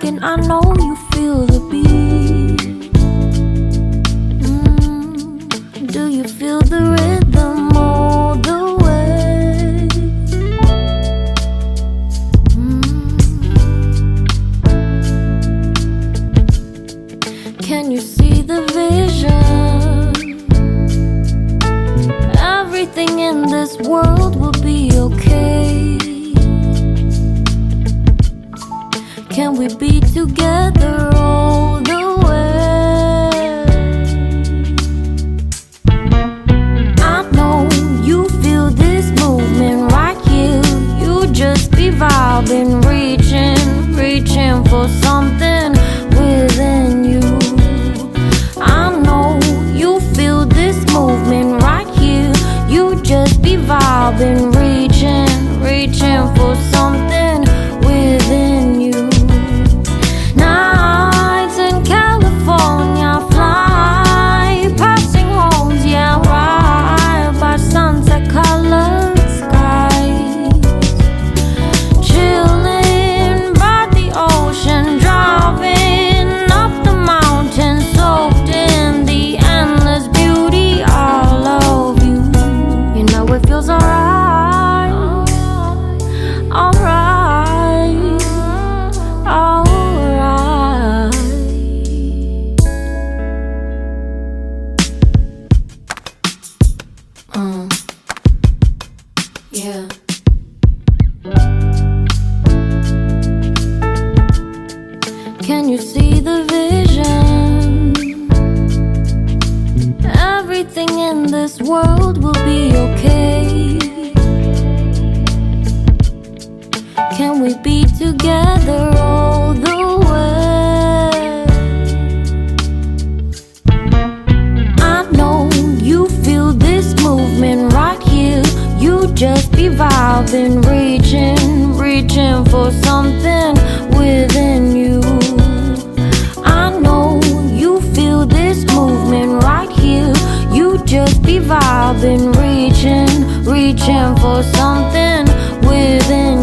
and I know you feel the beat. Do you feel the rhythm all the way? Can you see the vision? Everything in this world will be okay. Can we be together all the way? I know you feel this movement right here. You just be vibing, reaching for something within you. I know you feel this movement right here. You just be vibing, reaching for something within you. Nights in California, fly passing homes, yeah, right by sunset colored skies. Chilling by the ocean, driving up the mountain, soaked in the endless beauty all of you. You know it feels alright, alright, alright. Yeah. Can you see the vision? Everything in this world will be okay. Can we be together all the way? I know you feel this movement right here. You just be vibing, reaching for something within you. I know you feel this movement right here. You just be vibing, reaching for something within